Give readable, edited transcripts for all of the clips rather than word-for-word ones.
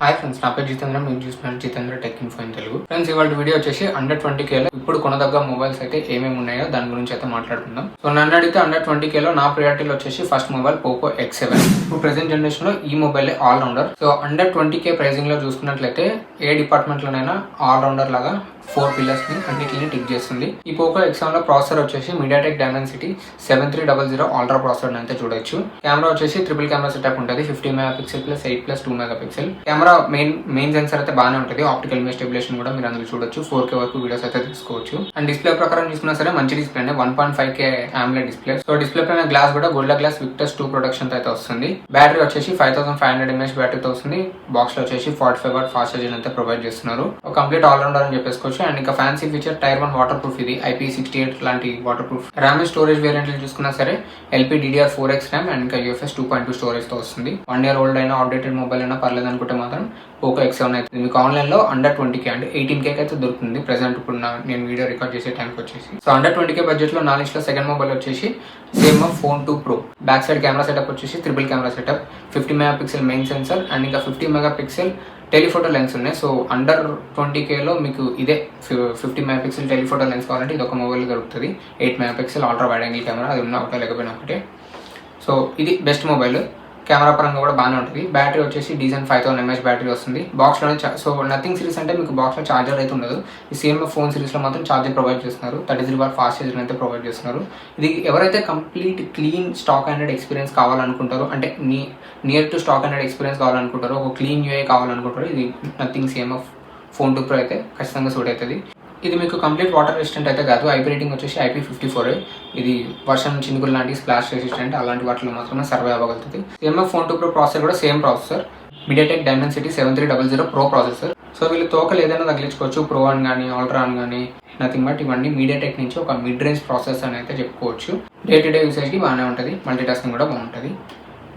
Hi friends, నా పేరు జితేంద్ర. మీరు చూస్తున్నారు Jitendra tech info in Telugu. Friends, ఇవాళ వీడియో వచ్చేసి అండర్ 20Kలో ఇప్పుడు కొనదగ్గ మొబైల్స్ అయితే ఏమేమి ఉన్నాయో దాని గురించి అయితే మాట్లాడుకుందాం. సో నన్ను అడిగితే అండర్ 20Kలో నా ప్రియారిటీలో వచ్చేసి ఫస్ట్ మొబైల్ పోకో X7. ఇప్పుడు ప్రెసెంట్ జనరేషన్ లో ఈ mobile all rounder. So under 20K pricing లో చూసుకున్నట్లయితే ఏ డిపార్ట్మెంట్ లోనైనా ఆల్ రౌండర్ లాగా 4 పిల్లర్స్ ని అన్నిటిని టిక్ చేస్తుంది. ఈ పోకో X7 లో ప్రాసెసర్ వచ్చేసి మీడియాటెక్ డైమెన్సిటీ 7300 అల్ట్రా ప్రాసెసర్ అయితే చూడొచ్చు. కెమెరా వచ్చేసి ట్రిపుల్ కెమెరా సెటప్ ఉంటుంది. 50 megapixel plus 8+2 megapixel. Camera main sensor అయితే బాగానే ఉంటుంది. ఆప్టికల్ ఇమేజ్ స్టెబిలేషన్ కూడా మీరు అందులో చూడొచ్చు. 4K వరకు వీడియోస్ అయితే తీసుకోవచ్చు. అండ్ డిస్ప్లే ప్రకారం చూసుకున్నా సరే మంచి display 1.5K AMOLED display. So display పైన గ్లాస్ కూడా గోల్డ్ గ్లాస్ విక్టర్స్ 2 ప్రొడక్షన్ అయితే వస్తుంది. బ్యాటరీ వచ్చేసి 5500 mAh బ్యాటరీతో వస్తుంది. బాక్స్ లో వచ్చేసి 45 వాట్ ఫాస్ట్ ఛార్జింగ్ అయితే ప్రొవైడ్ చేస్తున్నారు. ఒక కంప్లీట్ ఆల్ రౌండర్ అని చెప్పేసుకోవచ్చు. అండ్ ఇంకా fancy feature tier 1 water proof. ఇది IP68 లాంటి water proof. RAM storage variant చూసుకున్నా సరే LPDDR4X ర్యామ్ అండ్ ఇంకా UFS 2.2 స్టోరేజ్ తో వస్తుంది. 1 year ఓల్డ్ అయినా అప్డేటెడ్ మొబైల్ అయినా పర్లేదు అనుకుంటే మాత్రం పోకో X7 అయితే మీకు ఆన్లైన్ లో అండర్ 20K అంటే 18K అయితే దొరుకుతుంది. ప్రెసెంట్ ఇప్పుడు నేను వీడియో రికార్డ్ చేసే టైంకి వచ్చేసి. సో అండర్ 20K బడ్జెట్ లో నా లిస్ట్ లో సెకండ్ మొబైల్ వచ్చేసి same phone 2 Pro. Back side camera setup వచ్చేసి triple camera setup, 50 megapixel main sensor and ఇంకా 50 మెగాపిక్సెల్ టెలిఫోటో లెన్స్ ఉన్నాయి. సో అండర్ 20Kలో మీకు ఇదే 50 మెగాపిక్సెల్ టెలిఫోటో లెన్స్ కావాలంటే ఇది ఒక మొబైల్ దొరుకుతుంది. 8 megapixel ultra wide angle camera, అది ఉన్న ఒకటే లేకపోయినా ఒకటే. సో ఇది బెస్ట్ మొబైల్. కెమెరా పరంగా కూడా బాగానే ఉంటుంది. బ్యాటరీ వచ్చేసి డీసెంట్ 5000 mAh బ్యాటరీ వస్తుంది. బాక్స్లోనే సో నథింగ్ సిరీస్ అంటే మీకు బాక్స్లో చార్జర్ అయితే ఉండదు. ఈ సేమ్ ఫోన్ సిరీస్లో మాత్రం చార్జర్ ప్రొవైడ్ చేస్తున్నారు. 33 వాట్ ఫాస్ట్ ఛార్జింగ్ అయితే ప్రొవైడ్ చేస్తున్నారు. ఇది ఎవరైతే complete clean stock hundred experience కావాలనుకుంటారో, అంటే near to stock hundred experience కావాలనుకుంటారో, ఒక క్లీన్ యూఐ కావాలనుకుంటారో ఇది నథింగ్ CMF ఫోన్ 2 Pro అయితే ఖచ్చితంగా సూట్ అవుతుంది. ఇది మీకు కంప్లీట్ వాటర్ రెసిస్టెంట్ అయితే కాదు. IP రేటింగ్ వచ్చేసి IP54. ఇది వర్షం చినుకులు లాంటి స్ప్లాష్ రెసిస్టెంట్ అలాంటి వాటిలో మాత్రమే సర్వే అవ్వగలుగుతుంది. CMF ఫోన్ 2 Pro ప్రాసెసర్ కూడా same processor, MediaTek Dimensity 7300 Pro processor. So వీళ్ళు తోకలు ఏదైనా తగిలించుకోవచ్చు. ప్రో అని కానీ అల్ట్రా అని కానీ నథింగ్ బట్ ఇవన్నీ మీడియాటెక్ నుంచి ఒక మిడ్ రేంజ్ ప్రాసెస్ అని అయితే చెప్పుకోవచ్చు. డే టు డే యూసేజ్కి బాగానే ఉంటుంది. మల్టీ టాస్కింగ్ కూడా బాగుంటుంది.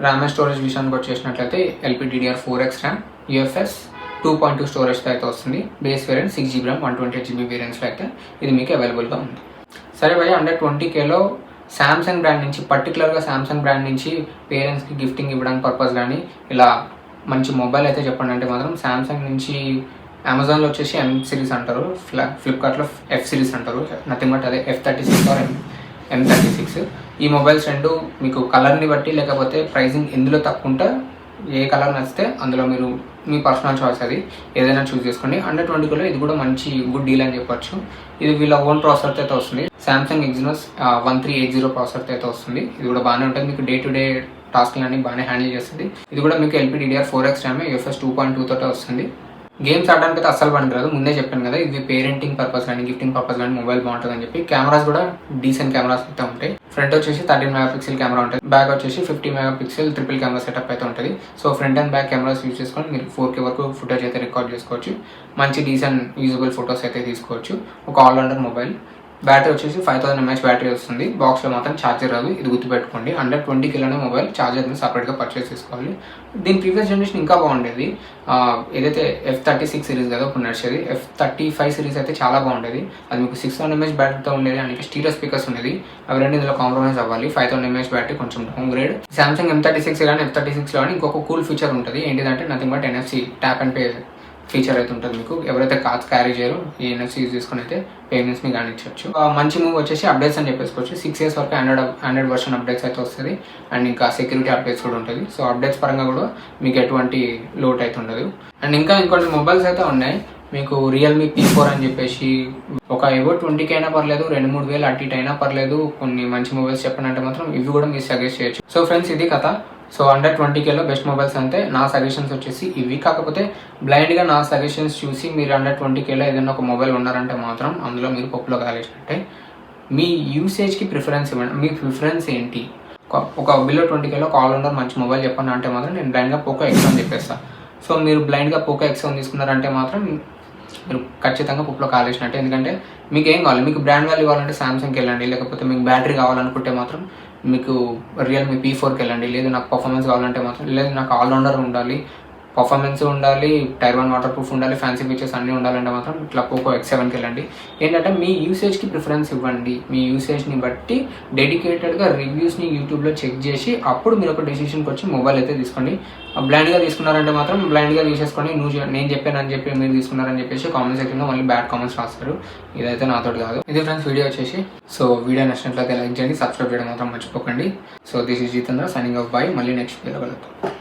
ర్యామ్ అండ్ స్టోరేజ్ విషయానికి వచ్చేసినట్లయితే LPDDR4X ర్యామ్, UFS 2.2 స్టోరేజ్ అయితే వస్తుంది. Base variant 6GB RAM 128GB వేరియంట్స్లో అయితే ఇది మీకు అవైలబుల్గా ఉంది. సరే భయ్య, అండర్ 20Kలో శాంసంగ్ బ్రాండ్ నుంచి, పర్టికులర్గా శాంసంగ్ బ్రాండ్ నుంచి పేరెంట్స్కి గిఫ్టింగ్ ఇవ్వడానికి పర్పస్ కానీ ఇలా మంచి మొబైల్ అయితే చెప్పండి అంటే మాత్రం శాంసంగ్ నుంచి అమెజాన్లో వచ్చేసి M సిరీస్ అంటారు, ఫ్లిప్కార్ట్లో F సిరీస్ అంటారు. నథింగ్ బట్ అదే F36 ఆర్ M36. ఈ మొబైల్స్ రెండు మీకు కలర్ని బట్టి లేకపోతే ప్రైసింగ్ ఎందులో తక్కువ ఉంటే ఏ కలర్ నచ్చితే అందులో మీరు మీ పర్సనల్ చాయిస్ అది ఏదైనా చూస్ చేసుకోండి. అండర్ 20Kలో ఇది కూడా మంచి గుడ్ డీల్ అని చెప్పొచ్చు. ఇది వీళ్ళ ఓన్ ప్రాసెసర్ అయితే వస్తుంది. సామ్సంగ్ ఎగ్జినోస్ 1380 ప్రాసెసర్ అయితే వస్తుంది. ఇది కూడా బాగానే ఉంటుంది. మీకు డే టు డే టాస్క్లన్నీ బాగానే హ్యాండిల్ చేస్తుంది. ఇది కూడా మీకు LPDDR4X ర్యామ్, UFS 2.2 తోటే వస్తుంది. గేమ్స్ ఆడడానికి అయితే అస్సలు పనికిరాదు. ముందే చెప్పాను కదా, ఇది పేరెంటింగ్ పర్పస్ కానీ గిఫ్టింగ్ పర్పస్ కానీ మొబైల్ బాగుంటుంది అని చెప్పి. కెమెరాస్ కూడా డీసెంట్ కెమెరాస్ అయితే ఉంటాయి. ఫ్రంట్ వచ్చేసి 13 మెగాపిక్సెల్ కెమెరా ఉంటుంది. బ్యాక్ వచ్చేసి 50 మెగాపిక్సెల్ ట్రిపుల్ కెమెరా సెటప్ అయితే ఉంటుంది. So front and back cameras use చేసుకొని మీరు 4K వరకు ఫుటేజ్ అయితే రికార్డ్ చేసుకోవచ్చు. మంచి డీసెంట్ యూజబుల్ ఫొటోస్ అయితే తీసుకోవచ్చు. ఒక ఆల్రౌండర్ మొబైల్. బ్యాటరీ వచ్చేసి 5000 mAh బ్యాటరీ వస్తుంది. బాక్స్లో మాత్రం ఛార్జర్ రాదు, ఇది గుర్తుపెట్టుకోండి. అండర్ 20Kలోనే మొబైల్ ఛార్జర్ని సపరేట్గా పర్చేస్ చేసుకోవాలి. దీని ప్రీవియస్ జనరేషన్ ఇంకా బాగుండేది. ఏదైతే F36 సిరీస్ కదా ఇప్పుడు నడిచేది, F35 సిరీస్ అయితే చాలా బాగుండేది. అది మీకు 6000 mAh బ్యాటరీతో ఉండేది. అందుకే స్టీరియో స్పీకర్స్ ఉండేది. అవి రెండు ఇందులో కాంప్రమైజ్ అవ్వాలి. 5000 mAh బ్యాటరీ కొంచెం డౌన్ గ్రేడ్. సామ్సంగ్ M36 కానీ F36లో కానీ ఇంకొక కూల్ ఫీచర్ ఉంటుంది. ఏంటిదంటే nothing but NFC tap and pay feature అయితే ఉంటుంది. మీకు ఎవరైతే కార్డ్స్ క్యారీ చేయరో ఈ NFC యూజ్ చేసుకుని అయితే పేమెంట్స్ని కానిచ్చవచ్చు. మంచి మూవ్ వచ్చేసి అప్డేట్స్ అని చెప్పేసుకోవచ్చు. 6 years వరకు ఆండ్రాయిడ్ వర్షన్ అప్డేట్స్ అయితే వస్తుంది. అండ్ ఇంకా సెక్యూరిటీ అప్డేట్స్ కూడా ఉంటుంది. సో అప్డేట్స్ పరంగా కూడా మీకు ఎటువంటి లోట్ అయితే ఉండదు. అండ్ ఇంకా ఇంకొన్ని మొబైల్స్ అయితే ఉన్నాయి. మీకు Realme P4 అని చెప్పేసి ఒక ఏవో 20K అయినా పర్లేదు, 2-3 వేలు అటు ఇటు అయినా పర్లేదు. కొన్ని మంచి మొబైల్స్ చెప్పండి అంటే మాత్రం ఇవి కూడా మీరు సజెస్ట్ చేయొచ్చు. సో ఫ్రెండ్స్, ఇది కథ. సో అండర్ 20Kలో బెస్ట్ మొబైల్స్ అంటే నా సజెషన్స్ వచ్చేసి ఇవి. కాకపోతే బ్లైండ్గా నా సజెషన్స్ చూసి మీరు అండర్ 20Kలో ఏదైనా ఒక మొబైల్ ఉన్నారంటే మాత్రం అందులో మీరు పప్పులో కాలేసినట్టే. మీ యూసేజ్కి ప్రిఫరెన్స్ ఇవ్వండి. మీ ప్రిఫరెన్స్ ఏంటి? ఒక బిలో 20Kలో ఒక ఆల్రౌండర్ మంచి మొబైల్ చెప్పండి అంటే మాత్రం నేను బ్లైండ్గా పోకో X7 చెప్పేస్తాను. సో మీరు బ్లైండ్గా పోకో X7 తీసుకున్నారంటే మాత్రం మీరు ఖచ్చితంగా పప్పులో కాలేసినట్టే. ఎందుకంటే మీకు ఏం కావాలి, మీకు బ్రాండ్ వాల్యూ కావాలంటే సామ్సంగ్కి వెళ్ళండి. లేకపోతే మీకు బ్యాటరీ కావాలనుకుంటే మాత్రం మీకు Realme P4కి వెళ్ళండి. లేదు నాకు పర్ఫార్మెన్స్ కావాలంటే మాత్రం, లేదు నాకు ఆల్రౌండర్ ఉండాలి, పర్ఫార్మెన్స్ ఉండాలి, టైర్ 1 వాటర్ ప్రూఫ్ ఉండాలి, ఫ్యాన్సీ ఫీచర్స్ అన్నీ ఉండాలంటే మాత్రం ఇట్లా పోకో X7కి వెళ్ళండి. ఏంటంటే మీ యూసేజ్కి ప్రిఫరెన్స్ ఇవ్వండి. మీ యూసేజ్ని బట్టి డెడికేటెడ్గా రివ్యూస్ని యూట్యూబ్లో చెక్ చేసి అప్పుడు మీరు ఒక డెసిషన్కి వచ్చి మొబైల్ అయితే తీసుకోండి. బ్లైండ్గా తీసుకున్నారంటే మాత్రం బ్లైండ్గా తీసేసుకొని నేను చెప్పానని చెప్పి మీరు తీసుకున్నారని చెప్పేసి కామెంట్ సెక్షన్లో మళ్ళీ బ్యాడ్ కామెంట్స్ రాస్తారు. ఇదైతే నాతోటి కాదు. ఇది ఫ్రెండ్స్ వీడియో వచ్చేసి. సో వీడియో నచ్చినట్లయితే లైక్ చేయండి, సబ్స్క్రైబ్ చేయడం మాత్రం మర్చిపోకండి. So this is Jitendra signing off by. మళ్ళీ నెక్స్ట్ వీడియోలో కలుద్దాం.